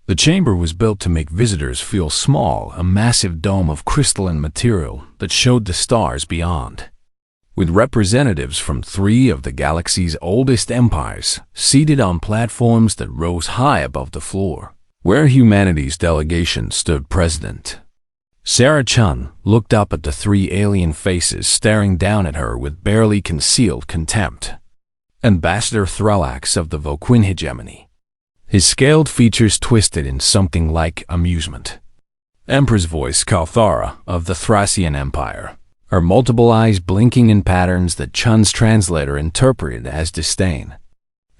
The chamber was built to make visitors feel small, a massive dome of crystalline material that showed the stars beyond. With representatives from 3 of the galaxy's oldest empires seated on platforms that rose high above the floor, where humanity's delegation stood president. Sarah Chun looked up at the 3 alien faces staring down at her with barely concealed contempt. Ambassador Thrallax of the Voquin hegemony. His scaled features twisted in something like amusement. Empress Voice Kalthara of the Thracian Empire, her multiple eyes blinking in patterns that Chun's translator interpreted as disdain.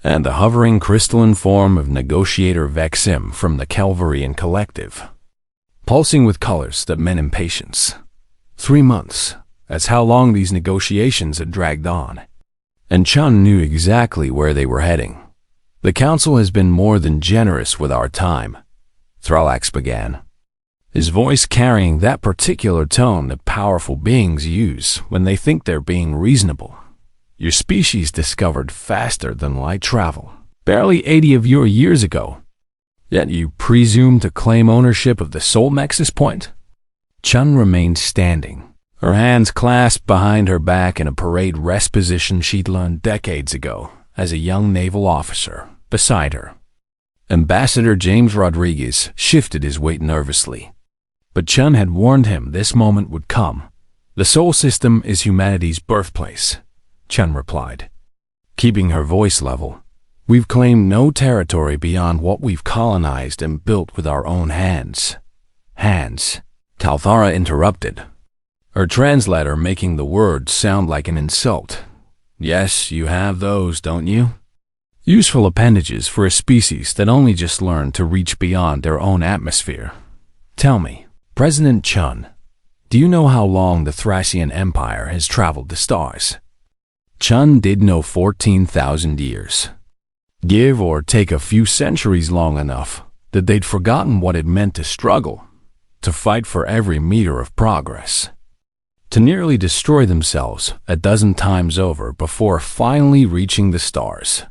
And the hovering crystalline form of Negotiator Vexim from the Calvarian Collective, pulsing with colors that meant impatience. 3 months, that's how long these negotiations had dragged on. And Chun knew exactly where they were heading. The Council has been more than generous with our time, Thrallax began, his voice carrying that particular tone that powerful beings use when they think they're being reasonable. Your species discovered faster than light travel, barely 80 of your years ago. Yet you presume to claim ownership of the Soul Nexus Point? Chun remained standing, her hands clasped behind her back in a parade rest position she'd learned decades ago as a young naval officer. Beside her, Ambassador James Rodriguez shifted his weight nervously. But Chun had warned him this moment would come. The Soul System is humanity's birthplace, Chun replied, keeping her voice level. We've claimed no territory beyond what we've colonized and built with our own hands. Hands, Kalthara interrupted, her translator making the words sound like an insult. Yes, you have those, don't you? Useful appendages for a species that only just learned to reach beyond their own atmosphere. Tell me, President Chun, do you know how long the Thracian Empire has traveled the stars? Chun did know 14,000 years. Give or take a few centuries long enough that they'd forgotten what it meant to struggle, to fight for every meter of progress, to nearly destroy themselves a dozen times over before finally reaching the stars.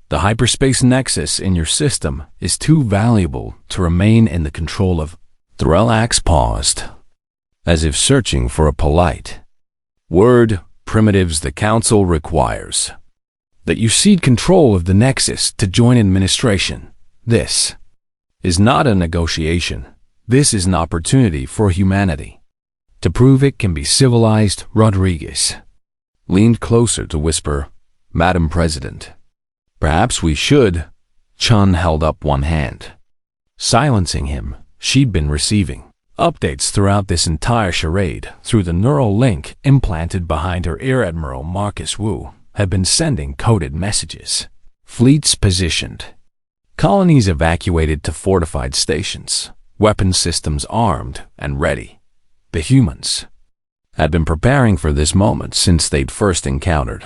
The hyperspace nexus in your system is too valuable to remain in the control of... Thrallax paused, as if searching for a polite word. Primitives the Council requires that you cede control of the nexus to join administration. This is not a negotiation. This is an opportunity for humanity. To prove it can be civilized, Rodriguez leaned closer to whisper, Madam President. Perhaps we should. Chun held up one hand, silencing him. She'd been receiving updates throughout this entire charade through the neural link implanted behind her Air Admiral Marcus Wu had been sending coded messages. Fleets positioned. Colonies evacuated to fortified stations. Weapon systems armed and ready. The humans had been preparing for this moment since they'd first encountered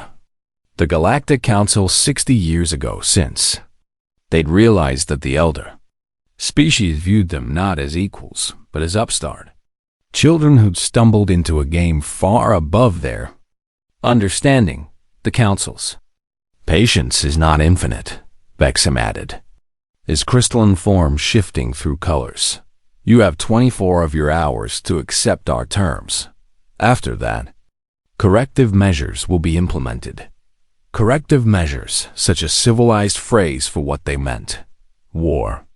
the Galactic Council 60 years ago since they'd realized that the elder species viewed them not as equals, but as upstart children who'd stumbled into a game far above their understanding. The Council's patience is not infinite, Vexim added, his crystalline form shifting through colors. You have 24 of your hours to accept our terms. After that, corrective measures will be implemented. Corrective measures, such a civilized phrase for what they meant. War.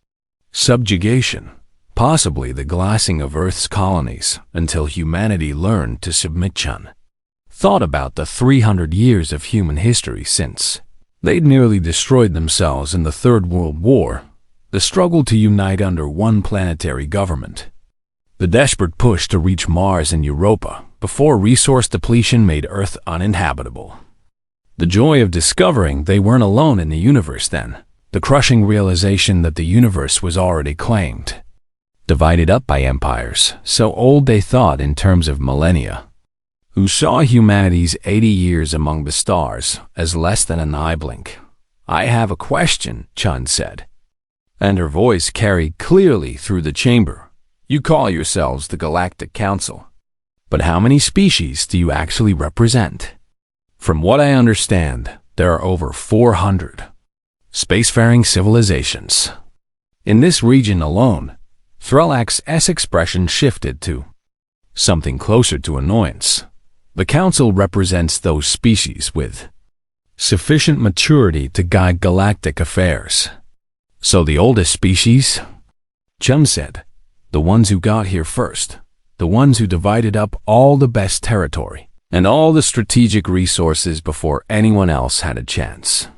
Subjugation. Possibly the glassing of Earth's colonies until humanity learned to submit. Chun thought about the 300 years of human history since they'd nearly destroyed themselves in the Third World War, the struggle to unite under one planetary government, the desperate push to reach Mars and Europa before resource depletion made Earth uninhabitable. The joy of discovering they weren't alone in the universe then, the crushing realization that the universe was already claimed, divided up by empires so old they thought in terms of millennia, who saw humanity's 80 years among the stars as less than an eye blink. I have a question, Chun said, and her voice carried clearly through the chamber. You call yourselves the Galactic Council, but how many species do you actually represent? From what I understand, there are over 400 spacefaring civilizations. In this region alone, Threlax's expression shifted to something closer to annoyance. The Council represents those species with sufficient maturity to guide galactic affairs. So the oldest species? Chun said. The ones who got here first. The ones who divided up all the best territory and all the strategic resources before anyone else had a chance.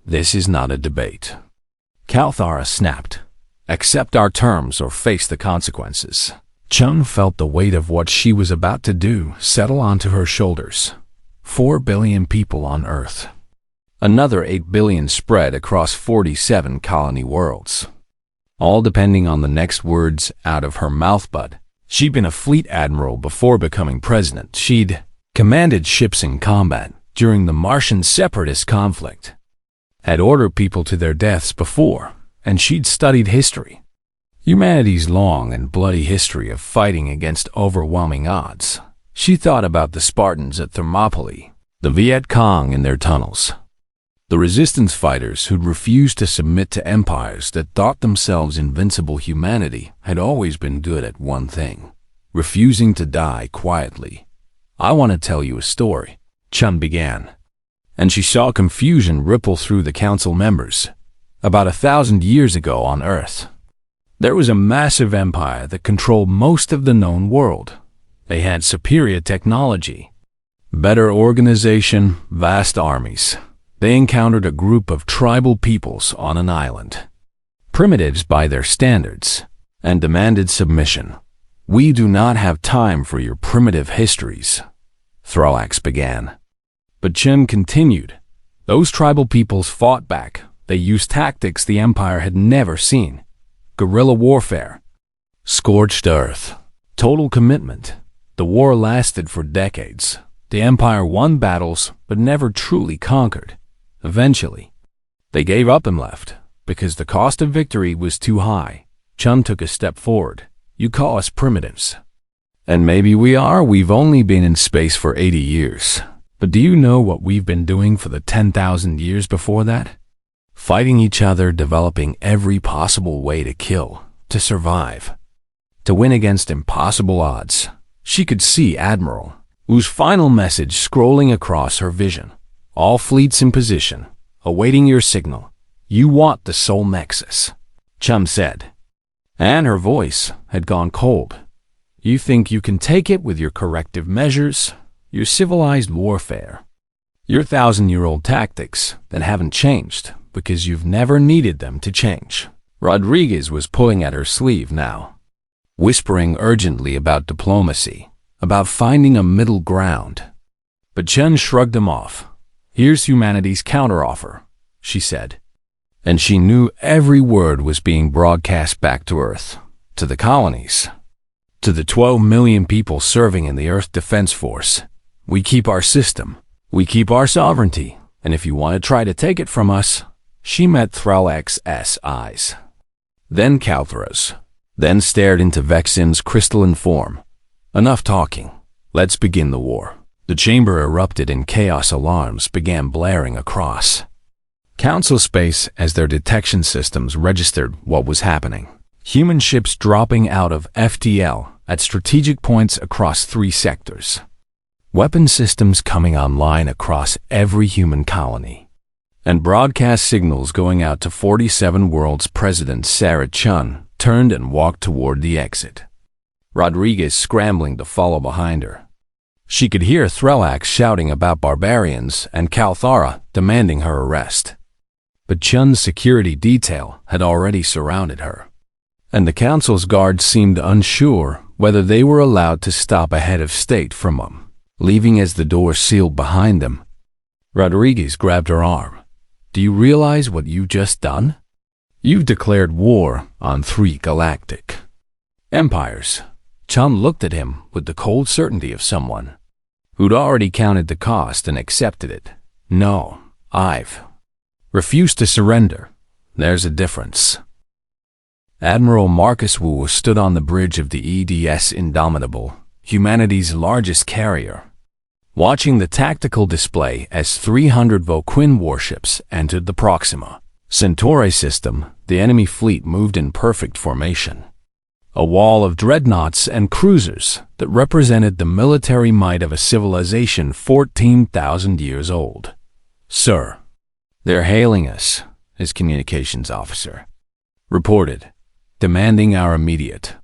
This is not a debate. Kalthara snapped. Accept our terms or face the consequences. Chun felt the weight of what she was about to do settle onto her shoulders. 4 billion people on Earth. Another 8 billion spread across 47 colony worlds. All depending on the next words out of her mouth, but she'd been a fleet admiral before becoming president. She'd commanded ships in combat during the Martian separatist conflict, had ordered people to their deaths before, and she'd studied history. Humanity's long and bloody history of fighting against overwhelming odds. She thought about the Spartans at Thermopylae, the Viet Cong in their tunnels, the resistance fighters who'd refused to submit to empires that thought themselves invincible. Humanity had always been good at one thing, refusing to die quietly. I want to tell you a story, Chun began, and she saw confusion ripple through the council members. About 1,000 years ago on Earth, there was a massive empire that controlled most of the known world. They had superior technology, better organization, vast armies. They encountered a group of tribal peoples on an island, primitives by their standards, and demanded submission. We do not have time for your primitive histories, Threlax began. But Chun continued. Those tribal peoples fought back. They used tactics the Empire had never seen. Guerrilla warfare, scorched earth, total commitment. The war lasted for decades. The Empire won battles, but never truly conquered. Eventually, they gave up and left, because the cost of victory was too high. Chun took a step forward. You call us primitives. And maybe we are. We've only been in space for 80 years. But do you know what we've been doing for the 10,000 years before that? Fighting each other, developing every possible way to kill, to survive, to win against impossible odds. She could see Admiral Wu's final message scrolling across her vision. All fleets in position, awaiting your signal. You want the Soul Nexus, Chum said. And her voice had gone cold. You think you can take it with your corrective measures, your civilized warfare, your 1,000-year-old tactics that haven't changed because you've never needed them to change. Rodriguez was pulling at her sleeve now, whispering urgently about diplomacy, about finding a middle ground. But Chun shrugged him off. Here's humanity's counteroffer, she said. And she knew every word was being broadcast back to Earth, to the colonies, to the 12 million people serving in the Earth Defense Force. We keep our system, we keep our sovereignty, and if you want to try to take it from us. She met Threlax's eyes, then Kalthara's, then stared into Vexim's crystalline form. Enough talking. Let's begin the war. The chamber erupted and chaos alarms began blaring across Council space as their detection systems registered what was happening. Human ships dropping out of FTL at strategic points across 3 sectors. Weapon systems coming online across every human colony. And broadcast signals going out to 47 worlds. President Sarah Chun turned and walked toward the exit, Rodriguez scrambling to follow behind her. She could hear Threlax shouting about barbarians and Kalthara demanding her arrest. But Chun's security detail had already surrounded her, and the Council's guards seemed unsure whether they were allowed to stop a head of state from them, leaving as the door sealed behind them. Rodriguez grabbed her arm. Do you realize what you've just done? You've declared war on 3 galactic empires. Chun looked at him with the cold certainty of someone who'd already counted the cost and accepted it. No, I've refused to surrender. There's a difference. Admiral Marcus Wu stood on the bridge of the EDS Indomitable, humanity's largest carrier, watching the tactical display as 300 Voquin warships entered the Proxima Centauri system. The enemy fleet moved in perfect formation. A wall of dreadnoughts and cruisers that represented the military might of a civilization 14,000 years old. "Sir, they're hailing us," his communications officer reported, demanding our immediate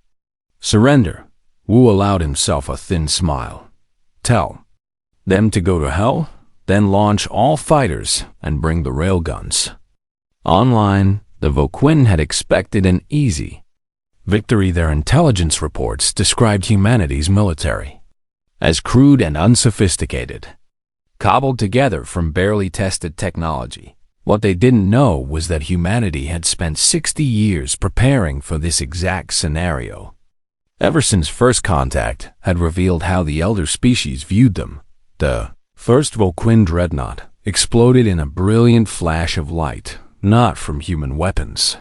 surrender. Wu allowed himself a thin smile. "Tell them to go to hell, then launch all fighters and bring the railguns." Online, the Voquin had expected an easy victory. Their intelligence reports described humanity's military as crude and unsophisticated, cobbled together from barely tested technology. What they didn't know was that humanity had spent 60 years preparing for this exact scenario. Ever since first contact had revealed how the elder species viewed them, the first Voquin dreadnought exploded in a brilliant flash of light, not from human weapons,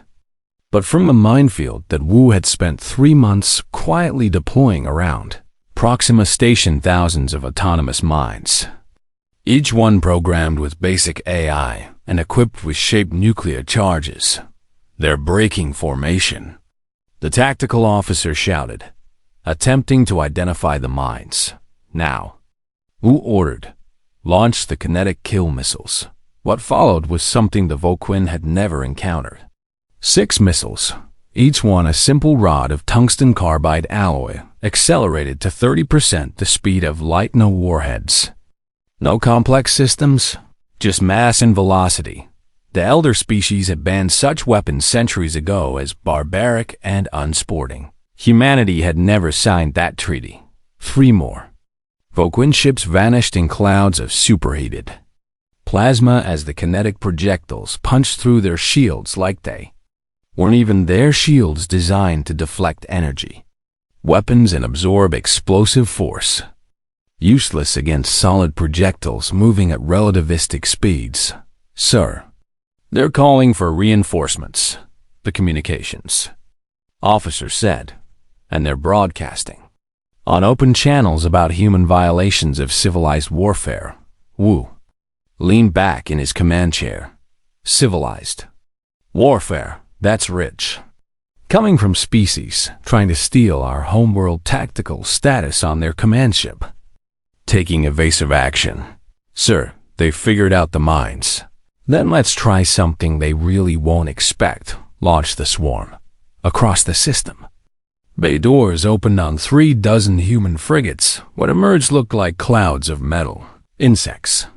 but from a minefield that Wu had spent 3 months quietly deploying around Proxima Station. Thousands of autonomous mines, each one programmed with basic AI and equipped with shaped nuclear charges. "They're breaking formation," the tactical officer shouted, attempting to identify the mines. "Now," Wu ordered, "launch the kinetic kill missiles." What followed was something the Voquin had never encountered. 6 missiles, each one a simple rod of tungsten carbide alloy, accelerated to 30% the speed of light. No warheads, no complex systems, just mass and velocity. The elder species had banned such weapons centuries ago as barbaric and unsporting. Humanity had never signed that treaty. 3 more Voquin ships vanished in clouds of superheated plasma as the kinetic projectiles punched through their shields like they weren't even their shields designed to deflect energy weapons and absorb explosive force. Useless against solid projectiles moving at relativistic speeds. "Sir, they're calling for reinforcements," the communications officer said, "and they're broadcasting on open channels about human violations of civilized warfare." Wu leaned back in his command chair. "Civilized warfare, that's rich. Coming from species trying to steal our homeworld tactical status on their command ship. Taking evasive action. Sir, they've figured out the mines. Then let's try something they really won't expect. Launch the swarm across the system." Bay doors opened on 3 dozen human frigates. What emerged looked like clouds of metal insects.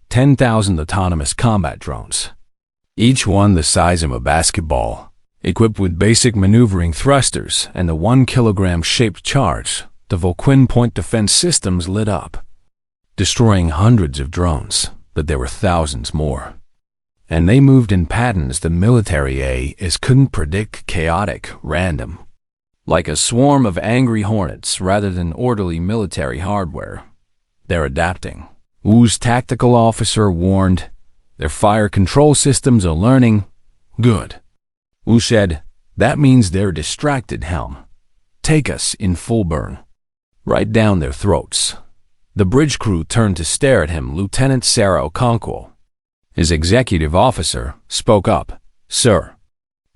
10,000 autonomous combat drones, each one the size of a basketball, equipped with basic maneuvering thrusters and the 1-kilogram shaped charge. The Voquin point defense systems lit up, destroying hundreds of drones, but there were thousands more. And they moved in patterns the military AIs couldn't predict, chaotic, random, like a swarm of angry hornets rather than orderly military hardware. "They're adapting," Wu's tactical officer warned. "Their fire control systems are learning." "Good," Wu said. "That means they're distracted, Helm. Take us in full burn right down their throats." The bridge crew turned to stare at him. Lieutenant Sarah Okonkwo, his executive officer, spoke up. "Sir,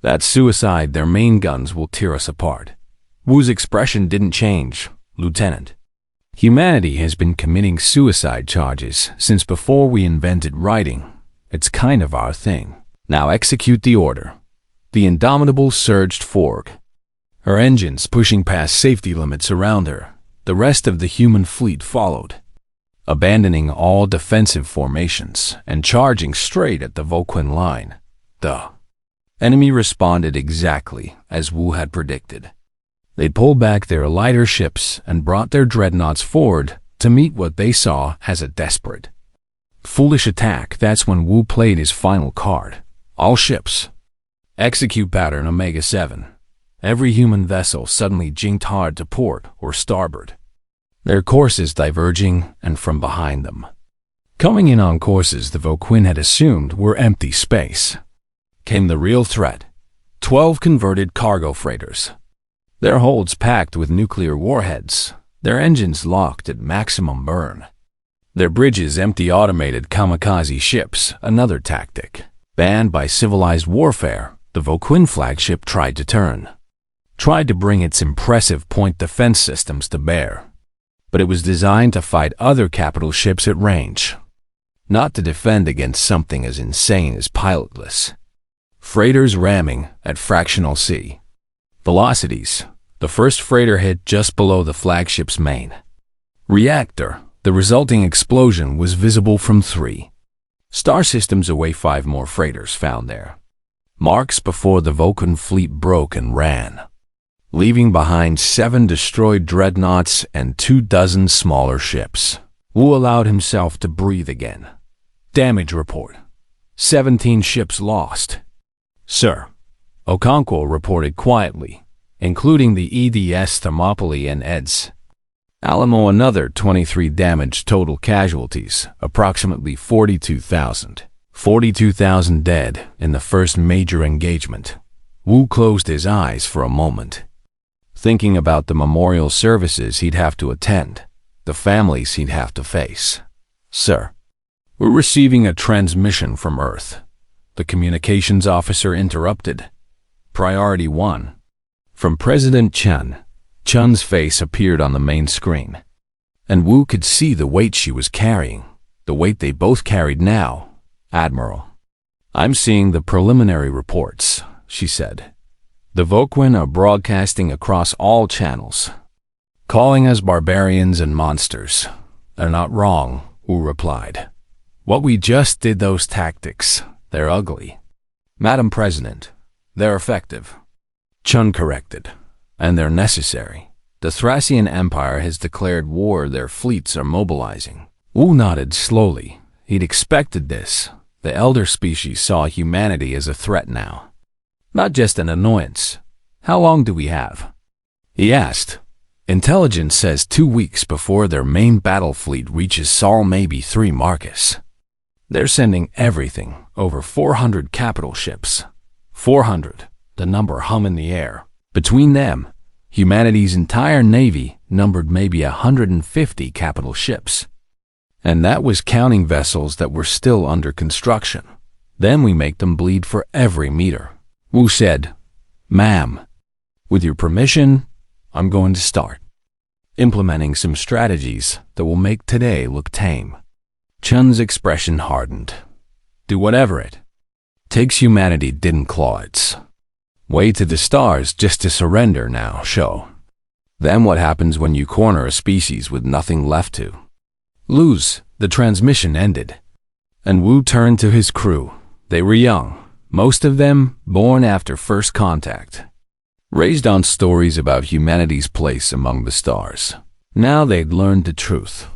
that's suicide. Their main guns will tear us apart." Wu's expression didn't change. "Lieutenant, humanity has been committing suicide charges since before we invented writing. It's kind of our thing. Now execute the order." The Indomitable surged forward, her engines pushing past safety limits around her. The rest of the human fleet followed, abandoning all defensive formations and charging straight at the Voquin line. The enemy responded exactly as Wu had predicted. They pulled back their lighter ships and brought their dreadnoughts forward to meet what they saw as a desperate, foolish attack. That's when Wu played his final card. "All ships, execute pattern Omega-7. Every human vessel suddenly jinked hard to port or starboard, their courses diverging and from behind them. Coming in on courses the Voquin had assumed were empty space, came the real threat. 12 converted cargo freighters, their holds packed with nuclear warheads, their engines locked at maximum burn, their bridges empty. Automated kamikaze ships, another tactic banned by civilized warfare. The Voquin flagship tried to turn, tried to bring its impressive point defense systems to bear, but it was designed to fight other capital ships at range, not to defend against something as insane as pilotless freighters ramming at fractional C velocities. The first freighter hit just below the flagship's main reactor. The resulting explosion was visible from 3 star systems away. 5 more freighters found there, marks before the Voquin fleet broke and ran, leaving behind 7 destroyed dreadnoughts and 24 smaller ships. Wu allowed himself to breathe again. Damage report: 17 ships lost. Sir, Okonkwo reported quietly, including the EDS Thermopylae and EDS Alamo. Another 23 damaged. Total casualties approximately 42,000. 42,000 dead in the first major engagement. Wu closed his eyes for a moment, thinking about the memorial services he'd have to attend, the families he'd have to face. Sir, we're receiving a transmission from Earth. The communications officer interrupted. Priority 1. From President Chen. Chun's face appeared on the main screen, and Wu could see the weight she was carrying, the weight they both carried now. Admiral, I'm seeing the preliminary reports, she said. The Voquin are broadcasting across all channels, calling us barbarians and monsters. They're not wrong, Wu replied. What we just did, those tactics, they're ugly. Madam President, they're effective, Chun corrected, and they're necessary. The Thracian Empire has declared war. Their fleets are mobilizing. Wu nodded slowly. He'd expected this. The elder species saw humanity as a threat now, not just an annoyance. How long do we have? He asked. Intelligence says 2 weeks before their main battle fleet reaches Sol, maybe 3 Marcus. They're sending everything, over 400 capital ships. 400, the number hum in the air. Between them, humanity's entire navy numbered maybe 150 capital ships. And that was counting vessels that were still under construction. Then we make them bleed for every meter. Wu said, Ma'am, with your permission, I'm going to start implementing some strategies that will make today look tame. Chun's expression hardened. Do whatever it takes. Humanity didn't claw its way to the stars just to surrender now. Show them what happens when you corner a species with nothing left to lose. The transmission ended, and Wu turned to his crew. They were young, most of them born after first contact, raised on stories about humanity's place among the stars. Now they'd learned the truth.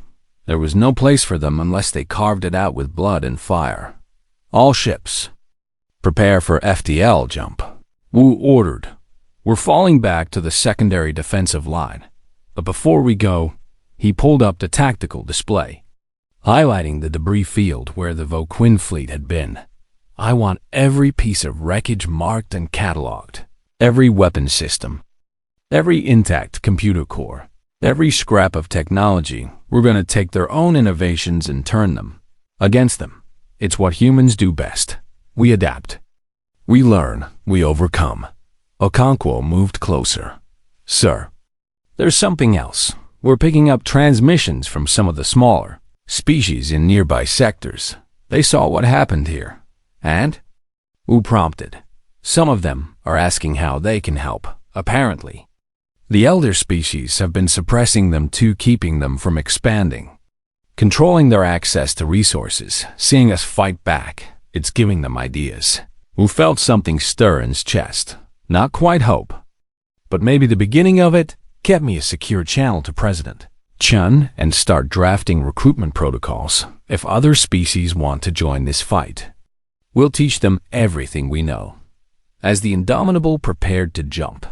There was no place for them unless they carved it out with blood and fire. All ships, prepare for FTL jump, Wu ordered. We're falling back to the secondary defensive line. But before we go, he pulled up the tactical display, highlighting the debris field where the Voquin fleet had been. I want every piece of wreckage marked and cataloged. Every weapon system, every intact computer core, every scrap of technology. We're going to take their own innovations and turn them against them. It's what humans do best. We adapt. We learn. We overcome. Okonkwo moved closer. Sir, there's something else. We're picking up transmissions from some of the smaller species in nearby sectors. They saw what happened here. And? Wu prompted. Some of them are asking how they can help, apparently. The elder species have been suppressing them too, keeping them from expanding, controlling their access to resources. Seeing us fight back, it's giving them ideas. Wu felt something stir in his chest. Not quite hope, but maybe the beginning of it. Get me a secure channel to President Chun and start drafting recruitment protocols if other species want to join this fight. We'll teach them everything we know. As the Indomitable prepared to jump,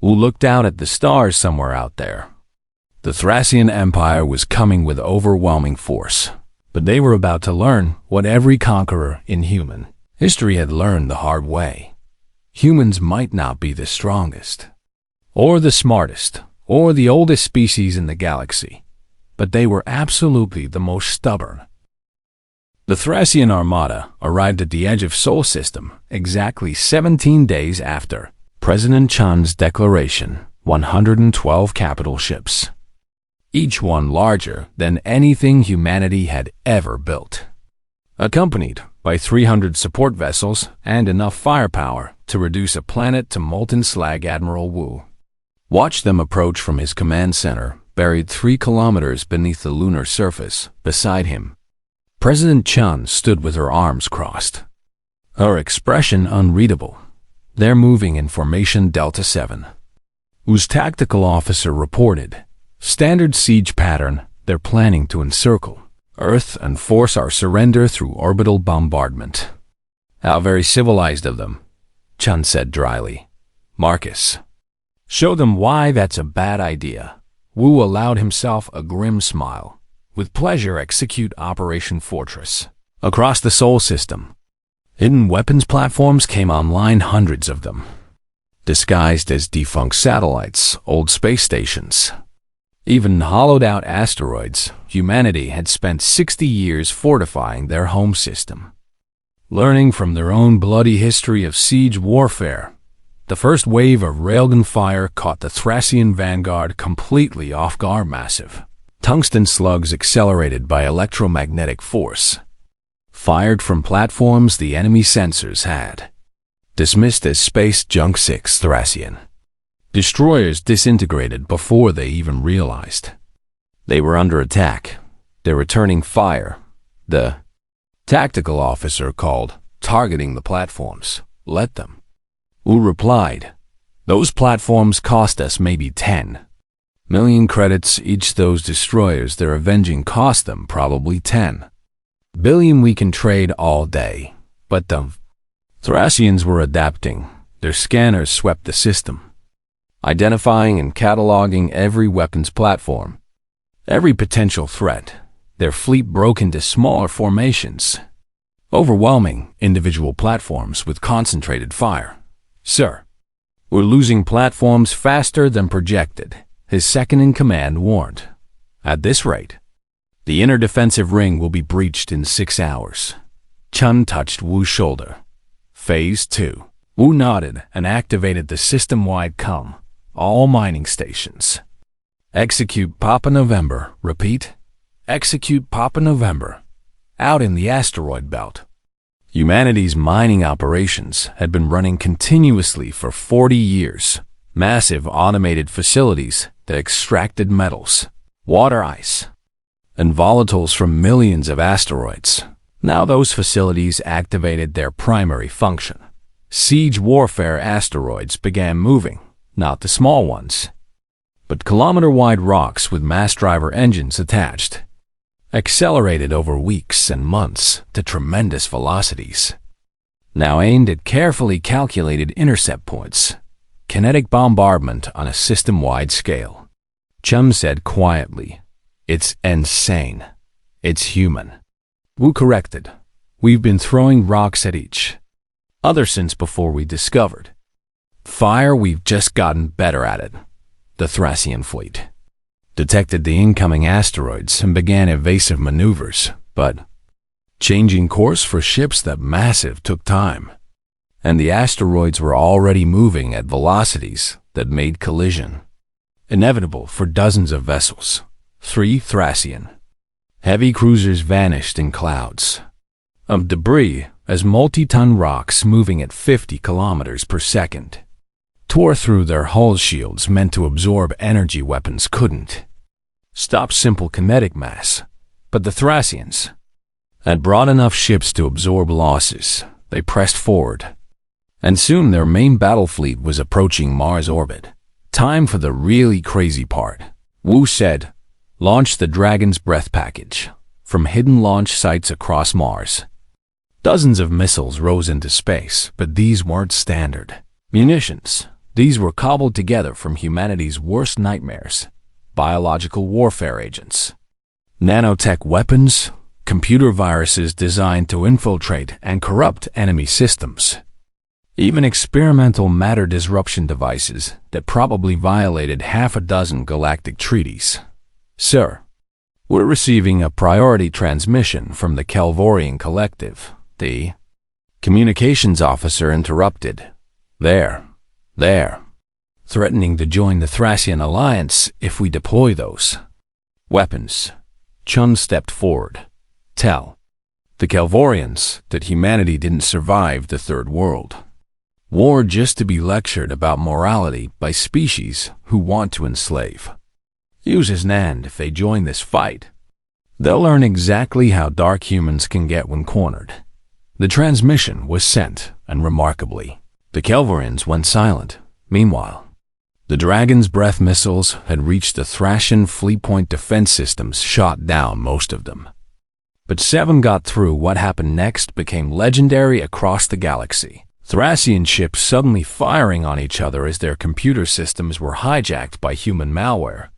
Wu looked out at the stars somewhere out there. The Thracian Empire was coming with overwhelming force, but they were about to learn what every conqueror in human history had learned the hard way. Humans might not be the strongest, or the smartest, or the oldest species in the galaxy, but they were absolutely the most stubborn. The Thracian armada arrived at the edge of Sol System exactly 17 days after President Chun's declaration. 112 capital ships, each one larger than anything humanity had ever built, accompanied by 300 support vessels and enough firepower to reduce a planet to molten slag. Admiral Wu watched them approach from his command center, buried 3 kilometers beneath the lunar surface. Beside him, President Chun stood with her arms crossed, her expression unreadable. "They're moving in formation Delta 7. Wu's tactical officer reported, "Standard siege pattern. They're planning to encircle Earth and force our surrender through orbital bombardment." "How very civilized of them," Chun said dryly. "Marcus, show them why that's a bad idea." Wu allowed himself a grim smile. "With pleasure, execute Operation Fortress." Across the Sol System, hidden weapons platforms came online, hundreds of them, disguised as defunct satellites, old space stations, even hollowed-out asteroids. Humanity had spent 60 years fortifying their home system, learning from their own bloody history of siege warfare. The first wave of railgun fire caught the Thracian vanguard completely off guard. Massive tungsten slugs accelerated by electromagnetic force, fired from platforms the enemy sensors had dismissed as space junk. 6 Thracian destroyers disintegrated before they even realized they were under attack. They're returning fire, the tactical officer called, "targeting the platforms. Let them." Wu replied, "Those platforms cost us maybe 10 million credits each. Those destroyers they're avenging cost them probably 10 billion. We can trade all day." But the Thracians were adapting. Their scanners swept the system, identifying and cataloging every weapons platform, every potential threat. Their fleet broke into smaller formations, overwhelming individual platforms with concentrated fire. "Sir, we're losing platforms faster than projected," his second-in-command warned. "At this rate, the inner defensive ring will be breached in 6 hours. Chun touched Wu's shoulder. "Phase 2. Wu nodded and activated the system-wide comm. "All mining stations. Execute Papa November." Repeat. Execute Papa November. Out in the asteroid belt, humanity's mining operations had been running continuously for 40 years. Massive automated facilities that extracted metals, water ice, and volatiles from millions of asteroids. Now those facilities activated their primary function. Siege warfare asteroids began moving, not the small ones, but kilometer-wide rocks with mass driver engines attached, accelerated over weeks and months to tremendous velocities, now aimed at carefully calculated intercept points. Kinetic bombardment on a system-wide scale. Chum said quietly, "It's insane. It's human." Wu corrected, "We've been throwing rocks at each other since before we discovered fire. We've just gotten better at it." The Thracian fleet detected the incoming asteroids and began evasive maneuvers, but changing course for ships that massive took time, and the asteroids were already moving at velocities that made collision inevitable for dozens of vessels. 3 Thracian heavy cruisers vanished in clouds of debris as multi-ton rocks moving at 50 kilometers per second tore through their hull shields meant to absorb energy weapons couldn't stop simple kinetic mass. But the Thracians had brought enough ships to absorb losses. They pressed forward, and soon their main battle fleet was approaching Mars orbit. "Time for the really crazy part," Wu said. "Launch the Dragon's Breath package from hidden launch sites across Mars." Dozens of missiles rose into space, but these weren't standard munitions. These were cobbled together from humanity's worst nightmares: biological warfare agents, nanotech weapons, computer viruses designed to infiltrate and corrupt enemy systems, even experimental matter disruption devices that probably violated half a dozen galactic treaties. "Sir," We're receiving a priority transmission from the Kelvorian Collective. The communications officer interrupted. There. Threatening to join the Thracian Alliance if we deploy those weapons. Chun stepped forward. Tell the Kelvorians that humanity didn't survive the Third World War just to be lectured about morality by species who want to enslave. Use as NAND if they join this fight. They'll learn exactly how dark humans can get when cornered. The transmission was sent, and remarkably, the Kelvorians went silent. Meanwhile, the Dragon's Breath missiles had reached the Thracian fleet point defense systems, shot down most of them. But 7 got through. What happened next became legendary across the galaxy. Thracian ships suddenly firing on each other as their computer systems were hijacked by human malware.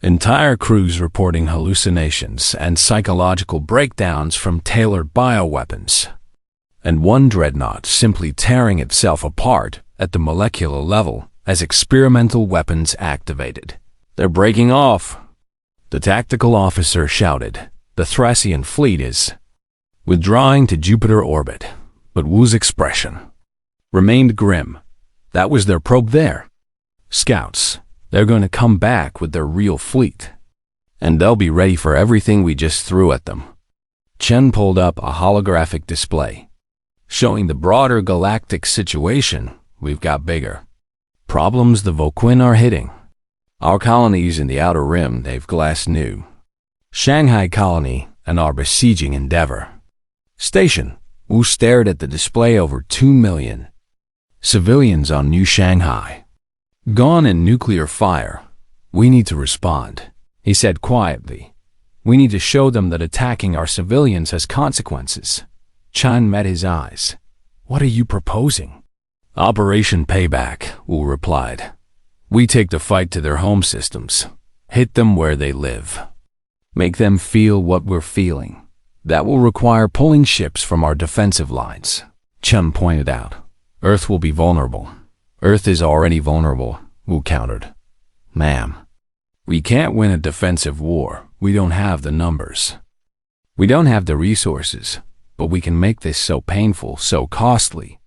Entire crews reporting hallucinations and psychological breakdowns from tailored bioweapons. And one dreadnought simply tearing itself apart at the molecular level as experimental weapons activated. They're breaking off. The tactical officer shouted. The Thracian fleet is withdrawing to Jupiter orbit. But Wu's expression remained grim. That was their probe there. Scouts, they're going to come back with their real fleet. And they'll be ready for everything we just threw at them. Chen pulled up a holographic display, showing the broader galactic situation. We've got bigger problems the Voquin are hitting. Our colonies in the Outer Rim, they've glassed new Shanghai colony and are besieging Endeavor Station. Wu stared at the display. Over 2 million civilians on New Shanghai, gone in nuclear fire. We need to respond, he said quietly. We need to show them that attacking our civilians has consequences. Chan met his eyes. What are you proposing? Operation Payback, Wu replied. We take the fight to their home systems, hit them where they live, make them feel what we're feeling. That will require pulling ships from our defensive lines, Chun pointed out. Earth will be vulnerable. Earth is already vulnerable, Wu countered. Ma'am, we can't win a defensive war. We don't have the numbers. We don't have the resources, but we can make this so painful, so costly,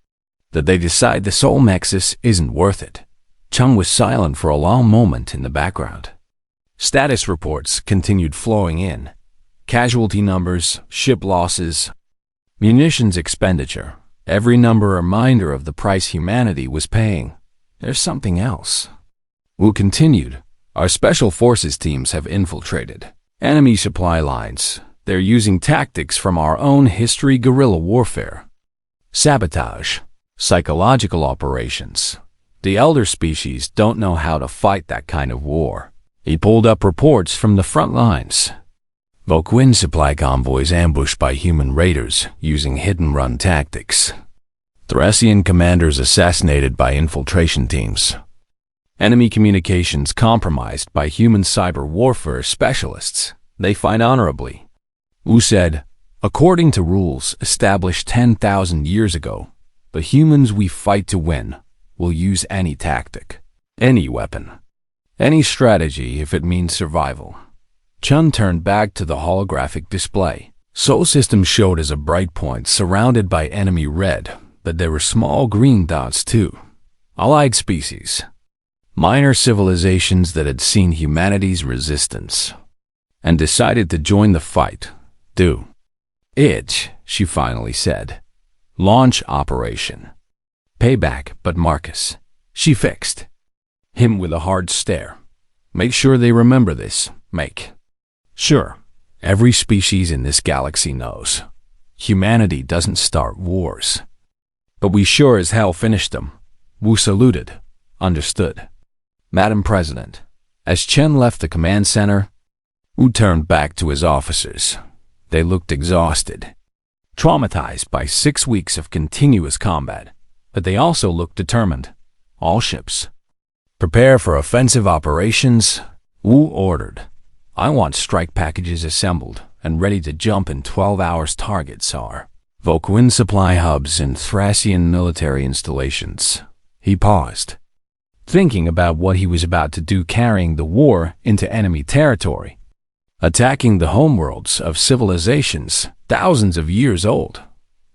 that they decide the Soul Nexus isn't worth it. Chun was silent for a long moment in the background. Status reports continued flowing in. Casualty numbers, ship losses, munitions expenditure. Every number a reminder of the price humanity was paying. There's something else. Wu continued. Our special forces teams have infiltrated enemy supply lines. They're using tactics from our own history, guerrilla warfare, sabotage, psychological operations. The elder species don't know how to fight that kind of war. He pulled up reports from the front lines. Voquin supply convoys ambushed by human raiders using hit-and-run tactics. Thracian commanders assassinated by infiltration teams. Enemy communications compromised by human cyber warfare specialists. They fight honorably. Wu said, according to rules established 10,000 years ago, the humans we fight to win will use any tactic, any weapon, any strategy if it means survival. Chun turned back to the holographic display. Soul System showed as a bright point surrounded by enemy red, but there were small green dots too. Allied species. Minor civilizations that had seen humanity's resistance and decided to join the fight. Do it, she finally said. Launch operation. Payback, but Marcus. She fixed him with a hard stare. Make sure they remember this. Make sure every species in this galaxy knows. Humanity doesn't start wars. But we sure as hell finish them. Wu saluted. Understood. Madam President. As Chen left the command center, Wu turned back to his officers. They looked exhausted, traumatized by 6 weeks of continuous combat, but they also looked determined. All ships, prepare for offensive operations, Wu ordered. I want strike packages assembled and ready to jump in 12 hours. Targets are Voquin supply hubs and Thracian military installations. He paused, thinking about what he was about to do, carrying the war into enemy territory. attacking the homeworlds of civilizations thousands of years old.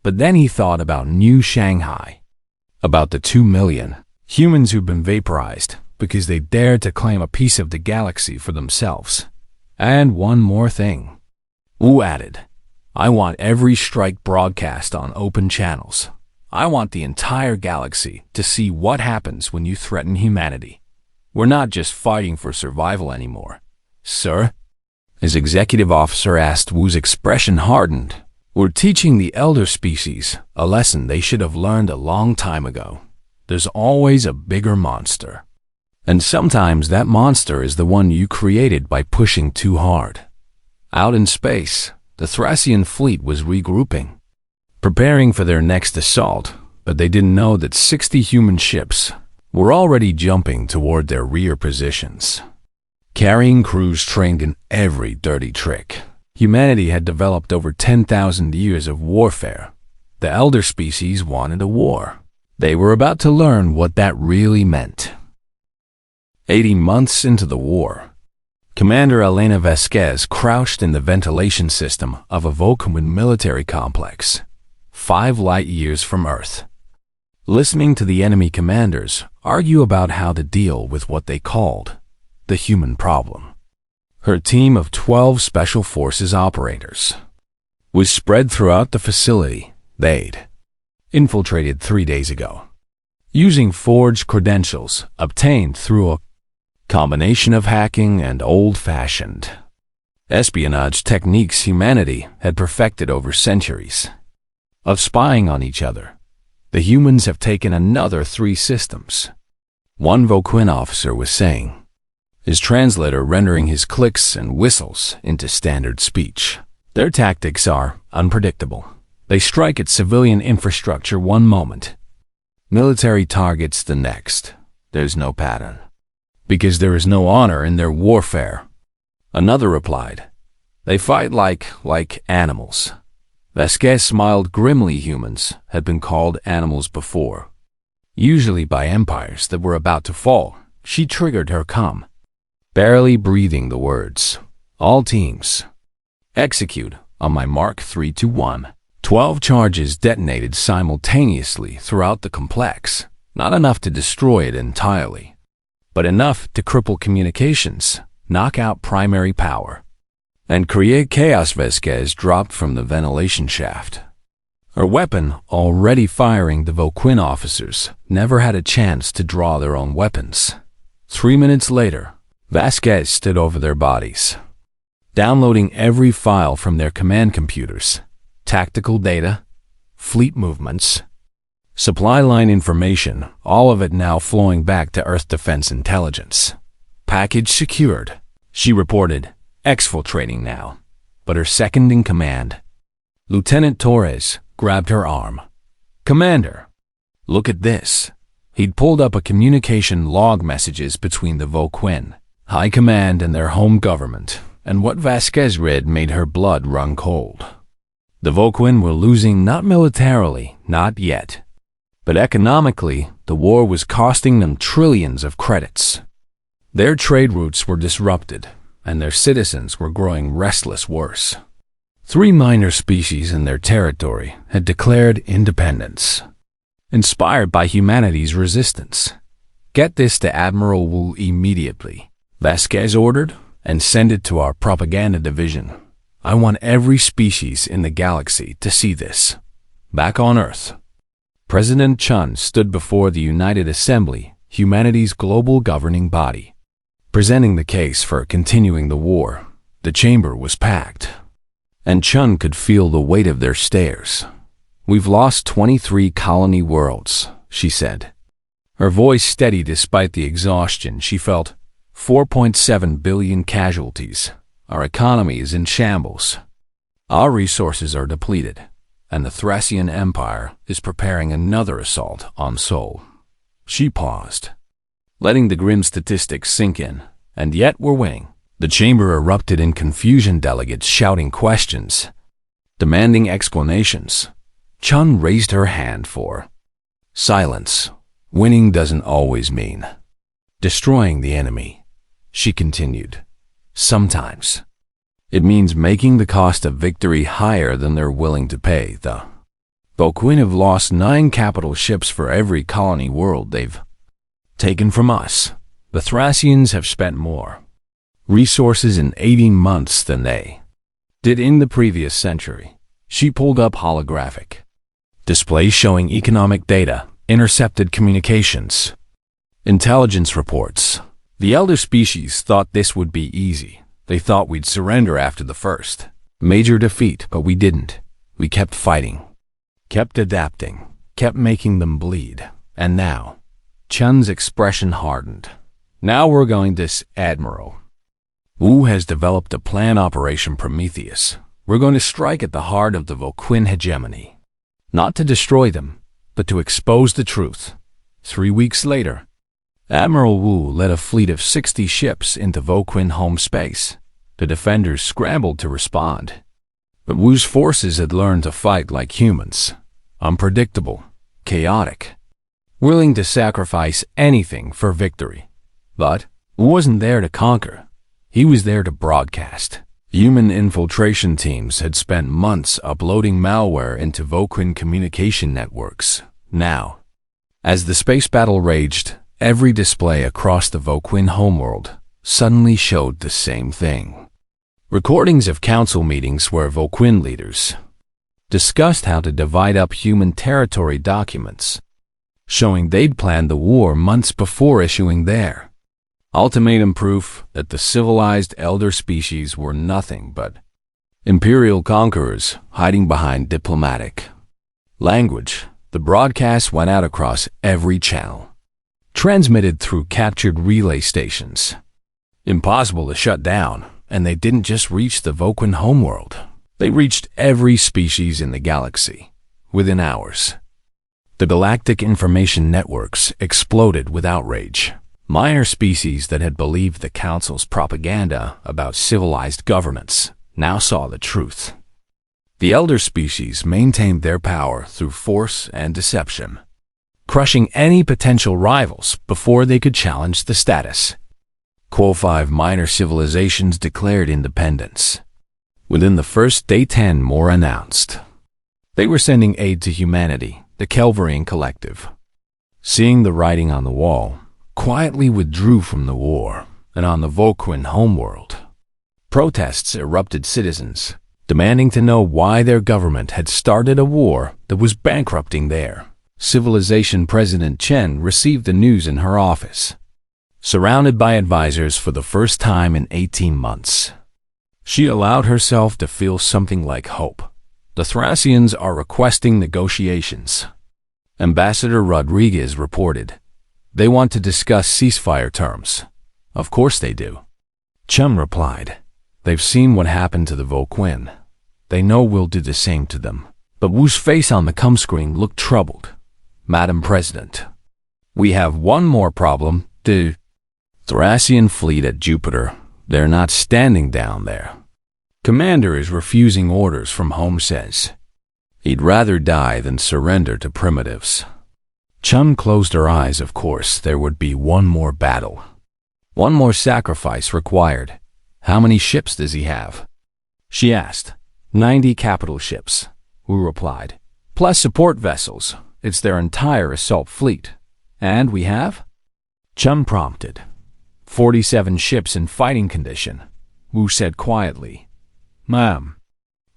But then he thought about New Shanghai, about the 2 million humans who've been vaporized because they dared to claim a piece of the galaxy for themselves. And one more thing. Wu added, I want every strike broadcast on open channels. I want the entire galaxy to see what happens when you threaten humanity. We're not just fighting for survival anymore. Sir? His executive officer asked. Wu's expression hardened. We're teaching the elder species a lesson they should have learned a long time ago. There's always a bigger monster. And sometimes that monster is the one you created by pushing too hard. Out in space, the Thracian fleet was regrouping, preparing for their next assault, but they didn't know that 60 human ships were already jumping toward their rear positions, carrying crews trained in every dirty trick. Humanity had developed over 10,000 years of warfare. The elder species wanted a war. They were about to learn what that really meant. 80 months into the war, Commander Elena Vasquez crouched in the ventilation system of a Vulcan military complex, 5 light years from Earth, listening to the enemy commanders argue about how to deal with what they called the human problem. Her team of 12 Special Forces operators was spread throughout the facility they'd infiltrated 3 days ago, using forged credentials obtained through a combination of hacking and old-fashioned espionage techniques humanity had perfected over centuries of spying on each other. The humans have taken another 3 systems, one Vulcan officer was saying, his translator rendering his clicks and whistles into standard speech. Their tactics are unpredictable. They strike at civilian infrastructure one moment, military targets the next. There's no pattern, because there is no honor in their warfare. Another replied, they fight like animals. Vasquez smiled grimly. Humans had been called animals before, usually by empires that were about to fall. She triggered her calm, barely breathing the words, all teams, execute. On my mark, 3, 2, 1. 12 charges detonated simultaneously throughout the complex, not enough to destroy it entirely, but enough to cripple communications, knock out primary power, and create chaos. Vasquez dropped from the ventilation shaft. Her weapon, already firing. The Vulcan officers never had a chance to draw their own weapons. 3 minutes later, Vasquez stood over their bodies, downloading every file from their command computers, tactical data, fleet movements, supply line information, all of it now flowing back to Earth Defense Intelligence. Package secured, she reported, exfiltrating now. But her second in command, Lieutenant Torres, grabbed her arm. Commander, look at this. He'd pulled up a communication log, messages between the Vulcan High Command and their home government, and what Vasquez read made her blood run cold. The Vulcan were losing, not militarily, not yet, but economically. The war was costing them trillions of credits. Their trade routes were disrupted, and their citizens were growing restless. Worse, 3 minor species in their territory had declared independence, inspired by humanity's resistance. Get this to Admiral Wu immediately, Vasquez ordered, and send it to our propaganda division. I want every species in the galaxy to see this. Back on Earth, President Chun stood before the United Assembly, humanity's global governing body, presenting the case for continuing the war. The chamber was packed, and Chun could feel the weight of their stares. We've lost 23 colony worlds, she said, her voice steady despite the exhaustion she felt. 4.7 billion casualties. Our economy is in shambles. Our resources are depleted, and the Thracian Empire is preparing another assault on Seoul. She paused, letting the grim statistics sink in. And yet we're winning. The chamber erupted in confusion, delegates shouting questions, demanding explanations. Chun raised her hand for silence. Winning doesn't always mean destroying the enemy, she continued. Sometimes It means making the cost of victory higher than they're willing to pay. The Voquin have lost 9 capital ships for every colony world they've taken from us. The Thracians have spent more resources in 18 months than they did in the previous century. She pulled up holographic displays showing economic data, intercepted communications, intelligence reports. The elder species thought this would be easy. They thought we'd surrender after the first major defeat, but we didn't. We kept fighting, kept adapting, kept making them bleed. And now, Chun's expression hardened. Now we're going to Admiral Wu has developed a plan, Operation Prometheus. We're going to strike at the heart of the Voquin hegemony. Not to destroy them, but to expose the truth. 3 weeks later, Admiral Wu led a fleet of 60 ships into Voquin home space. The defenders scrambled to respond. But Wu's forces had learned to fight like humans. Unpredictable, chaotic, willing to sacrifice anything for victory. But Wu wasn't there to conquer. He was there to broadcast. Human infiltration teams had spent months uploading malware into Voquin communication networks. Now, as the space battle raged, every display across the Voquin homeworld suddenly showed the same thing. Recordings of council meetings where Voquin leaders discussed how to divide up human territory, documents showing they'd planned the war months before issuing their ultimatum, proof that the civilized elder species were nothing but imperial conquerors hiding behind diplomatic language. The broadcast went out across every channel, transmitted through captured relay stations. Impossible to shut down, and they didn't just reach the Voquin homeworld. They reached every species in the galaxy within hours. The galactic information networks exploded with outrage. Minor species that had believed the Council's propaganda about civilized governments now saw the truth. The elder species maintained their power through force and deception, crushing any potential rivals before they could challenge the status quo. 5 minor civilizations declared independence. Within the first day, 10 more announced. They were sending aid to humanity. The Kelverian Collective, seeing the writing on the wall, quietly withdrew from the war. And on the Voquin homeworld, protests erupted. Citizens demanding to know why their government had started a war that was bankrupting their civilization. President Chen received the news in her office, surrounded by advisors for the first time in 18 months. She allowed herself to feel something like hope. The Thracians are requesting negotiations, Ambassador Rodriguez reported. They want to discuss ceasefire terms. Of course they do, Chum replied. They've seen what happened to the Voquin. They know we'll do the same to them. But Wu's face on the screen looked troubled. Madam President, we have one more problem. The Thracian fleet at Jupiter. They're not standing down there. Commander is refusing orders from home, says he'd rather die than surrender to primitives. Chun closed her eyes. Of course, there would be one more battle. One more sacrifice required. How many ships does he have? She asked. 90 capital ships, Wu replied. Plus support vessels. It's their entire assault fleet. And we have? Chun prompted. 47 ships in fighting condition, Wu said quietly. Ma'am,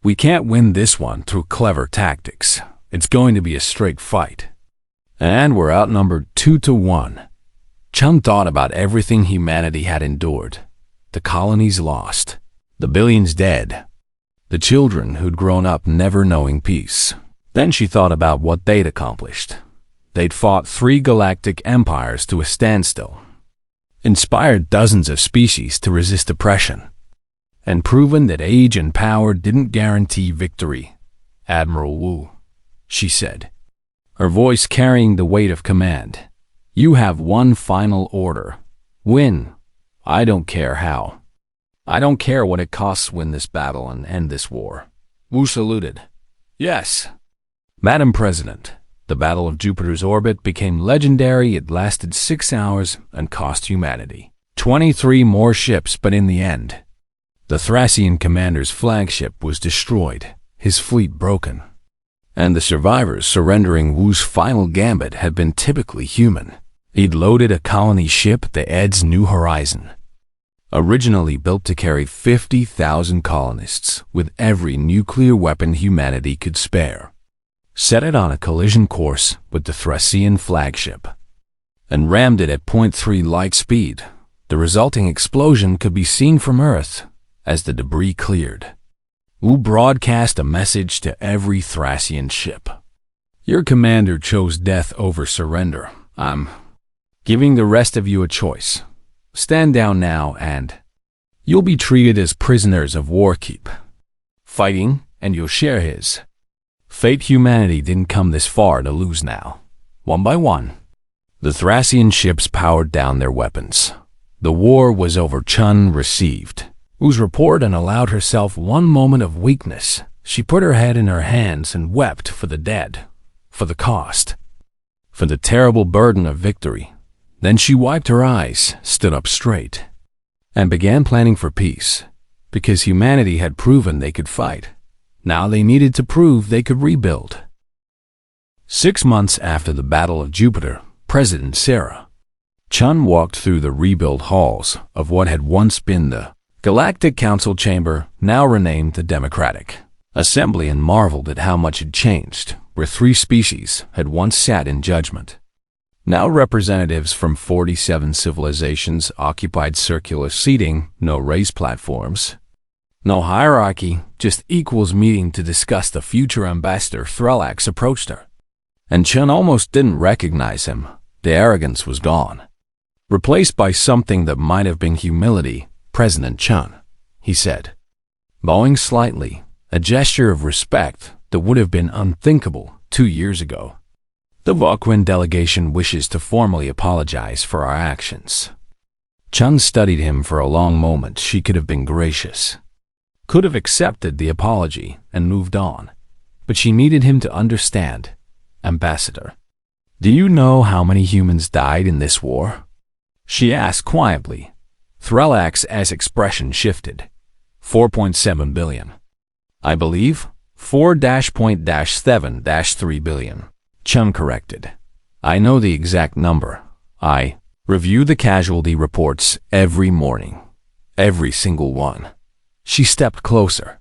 we can't win this one through clever tactics. It's going to be a straight fight. And we're outnumbered 2-1. Chun thought about everything humanity had endured. The colonies lost, the billions dead, the children who'd grown up never knowing peace. Then she thought about what they'd accomplished. They'd fought 3 galactic empires to a standstill, inspired dozens of species to resist oppression, and proven that age and power didn't guarantee victory. Admiral Wu, she said, her voice carrying the weight of command. You have one final order. Win. I don't care how. I don't care what it costs. Win this battle and end this war. Wu saluted. Yes. Madam President, the Battle of Jupiter's orbit became legendary. It lasted 6 hours and cost humanity 23 more ships, but in the end, The Thracian commander's flagship was destroyed, his fleet broken, and the survivors surrendering Wu's final gambit had been typically human. He'd loaded a colony ship, the Ed's New Horizon, originally built to carry 50,000 colonists with every nuclear weapon humanity could spare, set it on a collision course with the Thracian flagship, and rammed it at .3 light speed. The resulting explosion could be seen from Earth as the debris cleared. Wu broadcast a message to every Thracian ship. Your commander chose death over surrender. I'm giving the rest of you a choice. Stand down now and you'll be treated as prisoners of war. Keep fighting and you'll share his fate. Humanity didn't come this far to lose now. One by one, the Thracian ships powered down their weapons. The war was over. Chun received Wu's report and allowed herself one moment of weakness. She put her head in her hands and wept for the dead, for the cost, for the terrible burden of victory. Then she wiped her eyes, stood up straight, and began planning for peace. Because humanity had proven they could fight, now they needed to prove they could rebuild. 6 months after the Battle of Jupiter, President Sarah Chun walked through the rebuilt halls of what had once been the Galactic Council Chamber, now renamed the Democratic Assembly, and marveled at how much had changed. Where 3 species had once sat in judgment, now representatives from 47 civilizations occupied circular seating, no raised platforms, no hierarchy, just equals meeting to discuss the future. Ambassador Threlax approached her, and Chun almost didn't recognize him. The arrogance was gone, replaced by something that might have been humility. President Chun, he said, bowing slightly, a gesture of respect that would have been unthinkable 2 years ago. The Vulcan delegation wishes to formally apologize for our actions. Chun studied him for a long moment. She could have been gracious, could have accepted the apology and moved on, but she needed him to understand. Ambassador, do you know how many humans died in this war? She asked quietly. Threlax's expression shifted. 4.7 billion. I believe 4.7-3 billion. Chun corrected. I know the exact number. I review the casualty reports every morning. Every single one. She stepped closer,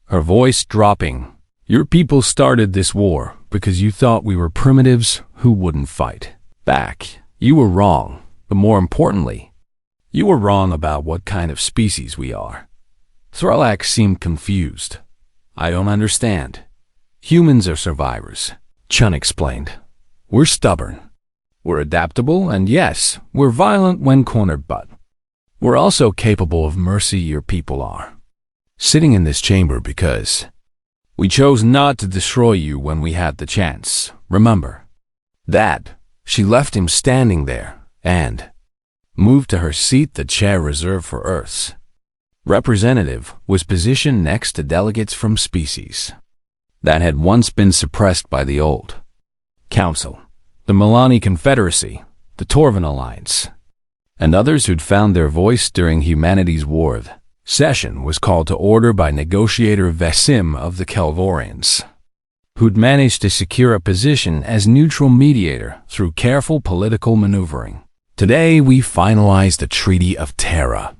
her voice dropping. Your people started this war because you thought we were primitives who wouldn't fight back. You were wrong, but more importantly, you were wrong about what kind of species we are. Threlax seemed confused. I don't understand. Humans are survivors, Chun explained. We're stubborn. We're adaptable, and yes, we're violent when cornered, but we're also capable of mercy. Your people are sitting in this chamber because we chose not to destroy you when we had the chance. Remember that. She left him standing there and moved to her seat, the chair reserved for Earth's representative was positioned next to delegates from species that had once been suppressed by the old Council, the Milani Confederacy, the Torvan Alliance, and others who'd found their voice during humanity's war. The session was called to order by negotiator Vesim of the Kelvorians, who'd managed to secure a position as neutral mediator through careful political maneuvering. Today we finalized the Treaty of Terra,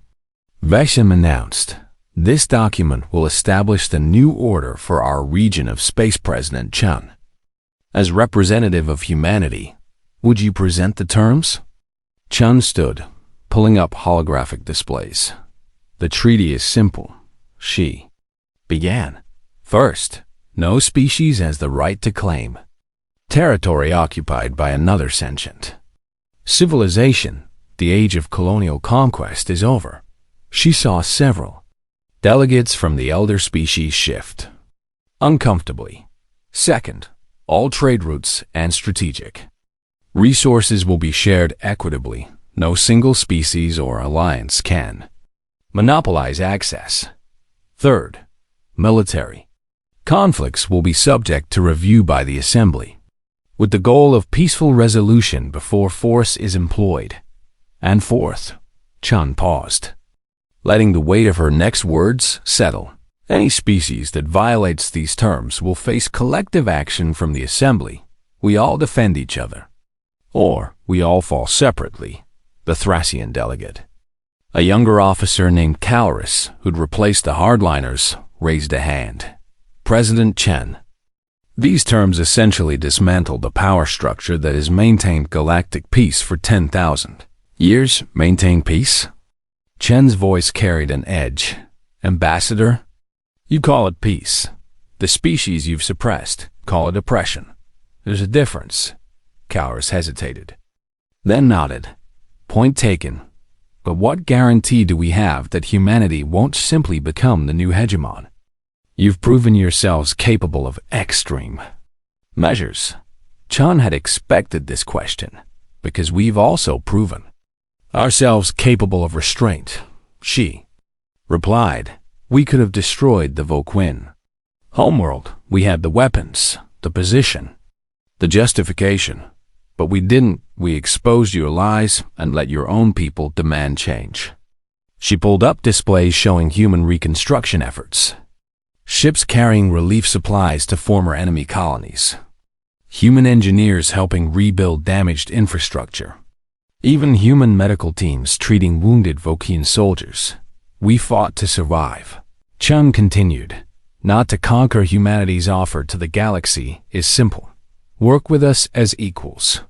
Vesim announced. This document will establish the new order for our region of space. President Chun, as representative of humanity, would you present the terms? Chun stood, pulling up holographic displays. The treaty is simple, she began. First, no species has the right to claim territory occupied by another sentient civilization. The age of colonial conquest is over. She saw several delegates from the elder species shift uncomfortably. Second, all trade routes and strategic resources will be shared equitably. No single species or alliance can monopolize access. Third, military conflicts will be subject to review by the Assembly, with the goal of peaceful resolution before force is employed. And fourth, Chun paused. letting the weight of her next words settle. Any species that violates these terms will face collective action from the assembly. We all defend each other. Or we all fall separately. The Thracian delegate. A younger officer named Calorus, who'd replaced the hardliners, raised a hand. President Chen. These terms essentially dismantled the power structure that has maintained galactic peace for 10,000 years. Maintain peace? Chen's voice carried an edge. Ambassador? You call it peace. The species you've suppressed, call it oppression. There's a difference. Calorus hesitated. Then nodded. Point taken. But what guarantee do we have that humanity won't simply become the new hegemon? You've proven yourselves capable of extreme measures. Chan had expected this question, because we've also proven ourselves capable of restraint. She replied, we could have destroyed the Voquin. Homeworld, we had the weapons, the position, the justification. But we didn't. We exposed your lies and let your own people demand change. She pulled up displays showing human reconstruction efforts. Ships carrying relief supplies to former enemy colonies. Human engineers helping rebuild damaged infrastructure. Even human medical teams treating wounded Vokian soldiers. We fought to survive. Chung continued, not to conquer humanity's offer to the galaxy is simple. Work with us as equals.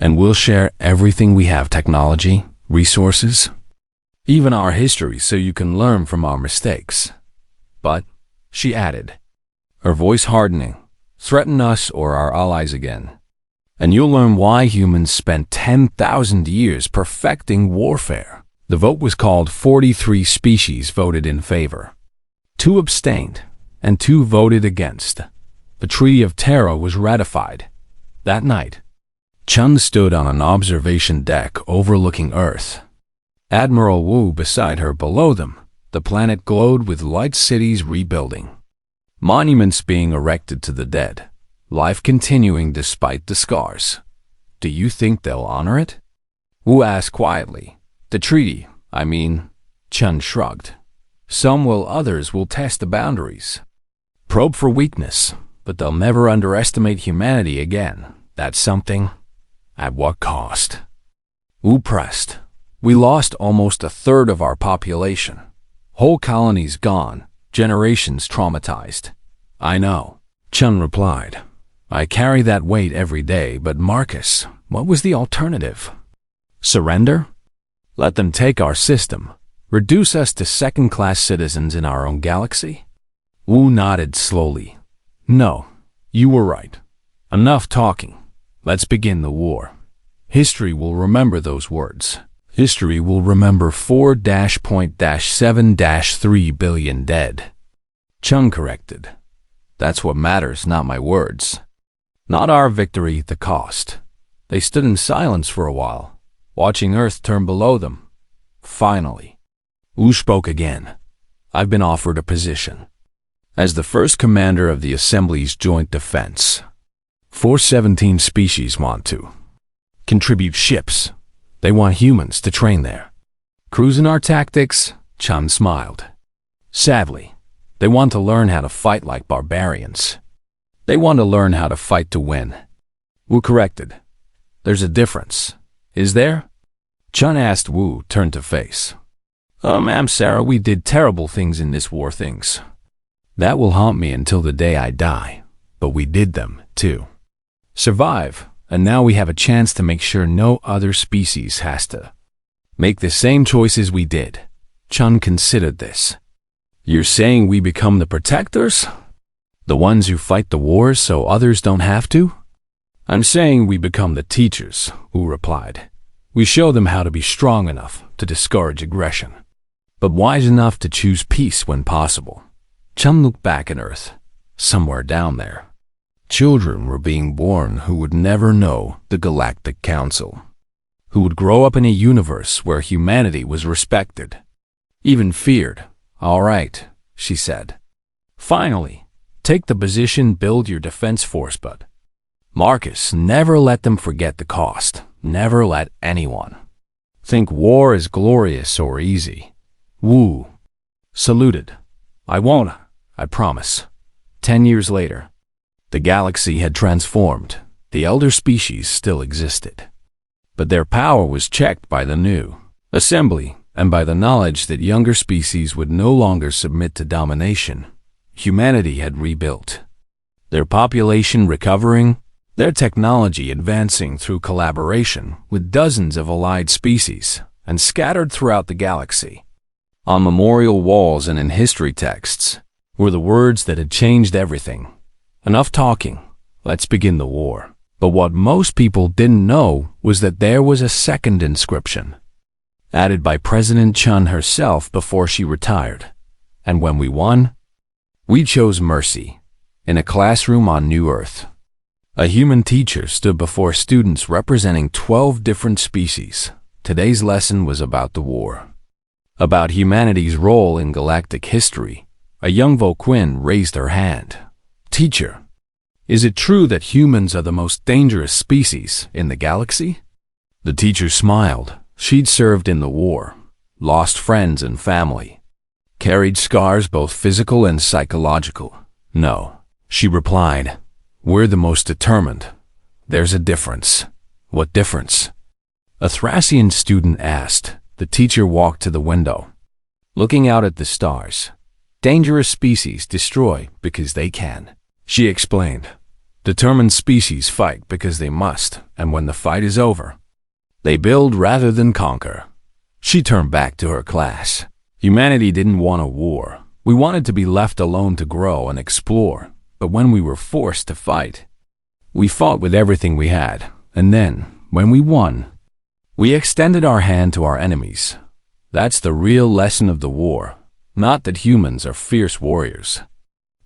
And we'll share everything we have, technology, resources, even our history, so you can learn from our mistakes. But, she added, her voice hardening, threaten us or our allies again. And you'll learn why humans spent 10,000 years perfecting warfare. The vote was called. 43 species voted in favor. 2 abstained, and 2 voted against. The Treaty of Terra was ratified. That night, Chun stood on an observation deck overlooking Earth. Admiral Wu beside her. Below them, the planet glowed with light, cities rebuilding. Monuments being erected to the dead. Life continuing despite the scars. Do you think they'll honor it? Wu asked quietly. The treaty, I mean. Chun shrugged. Some will, others will test the boundaries. Probe for weakness. But they'll never underestimate humanity again. That's something. At what cost? Wu pressed. We lost almost 1/3 of our population. Whole colonies gone, generations traumatized. I know, Chun replied. I carry that weight every day, but Marcus, what was the alternative? Surrender? Let them take our system, reduce us to second-class citizens in our own galaxy? Wu nodded slowly. No, you were right. Enough talking. Let's begin the war. History will remember those words. History will remember 4.7-3 billion dead. Chung corrected. That's what matters, not my words. Not our victory, the cost. They stood in silence for a while, watching Earth turn below them. Finally, Wu spoke again. I've been offered a position as the first commander of the Assembly's Joint Defense. 417 species want to contribute ships. They want humans to train there. Cruising our tactics, Chun smiled. Sadly, they want to learn how to fight like barbarians. They want to learn how to fight to win. Wu corrected. There's a difference. Is there? Chun asked. Wu turned to face. Ma'am Sarah, we did terrible things in this war things. That will haunt me until the day I die. But we did them, too. Survive, and now we have a chance to make sure no other species has to make the same choices we did. Chun considered this. You're saying we become the protectors? The ones who fight the wars so others don't have to? I'm saying we become the teachers, Wu replied. We show them how to be strong enough to discourage aggression, but wise enough to choose peace when possible. Chun looked back at Earth. Somewhere down there, children were being born who would never know the Galactic Council, who would grow up in a universe where humanity was respected, even feared. All right, she said. Finally, take the position, build your defense force, but Marcus, never let them forget the cost. Never let anyone think war is glorious or easy. Wu saluted. I won't, I promise. 10 years later, the galaxy had transformed. The elder species still existed, but their power was checked by the new assembly and by the knowledge that younger species would no longer submit to domination. Humanity had rebuilt, their population recovering, their technology advancing through collaboration with dozens of allied species and scattered throughout the galaxy. On memorial walls and in history texts were the words that had changed everything. Enough talking, let's begin the war. But what most people didn't know was that there was a second inscription, added by President Chun herself before she retired. And when we won, we chose mercy. In a classroom on New Earth, a human teacher stood before students representing 12 different species. Today's lesson was about the war, about humanity's role in galactic history. A young Voquin raised her hand. Teacher, is it true that humans are the most dangerous species in the galaxy? The teacher smiled. She'd served in the war, lost friends and family, carried scars both physical and psychological. No, she replied, we're the most determined. There's a difference. What difference? A Thracian student asked. The teacher walked to the window, looking out at the stars. Dangerous species destroy because they can, she explained. Determined species fight because they must, and when the fight is over, they build rather than conquer. She turned back to her class. Humanity didn't want a war. We wanted to be left alone to grow and explore. But when we were forced to fight, we fought with everything we had. And then, when we won, we extended our hand to our enemies. That's the real lesson of the war. Not that humans are fierce warriors.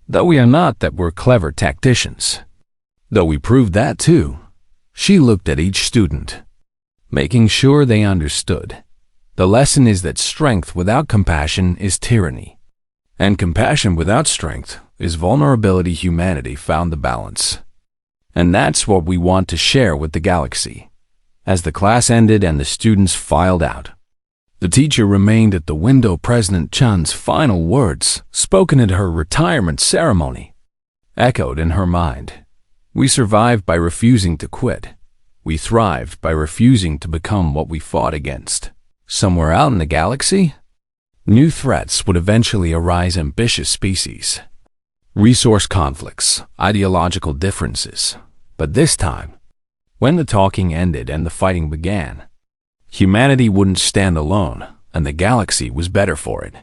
Though we are not that we're clever tacticians. Though we proved that too. She looked at each student, making sure they understood. The lesson is that strength without compassion is tyranny, and compassion without strength is vulnerability. Humanity found the balance, and that's what we want to share with the galaxy. As the class ended and the students filed out, the teacher remained at the window. President Chun's final words, spoken at her retirement ceremony, echoed in her mind. We survived by refusing to quit. We thrived by refusing to become what we fought against. Somewhere out in the galaxy, new threats would eventually arise. Ambitious species, resource conflicts, ideological differences. But this time, when the talking ended and the fighting began, humanity wouldn't stand alone, and the galaxy was better for it.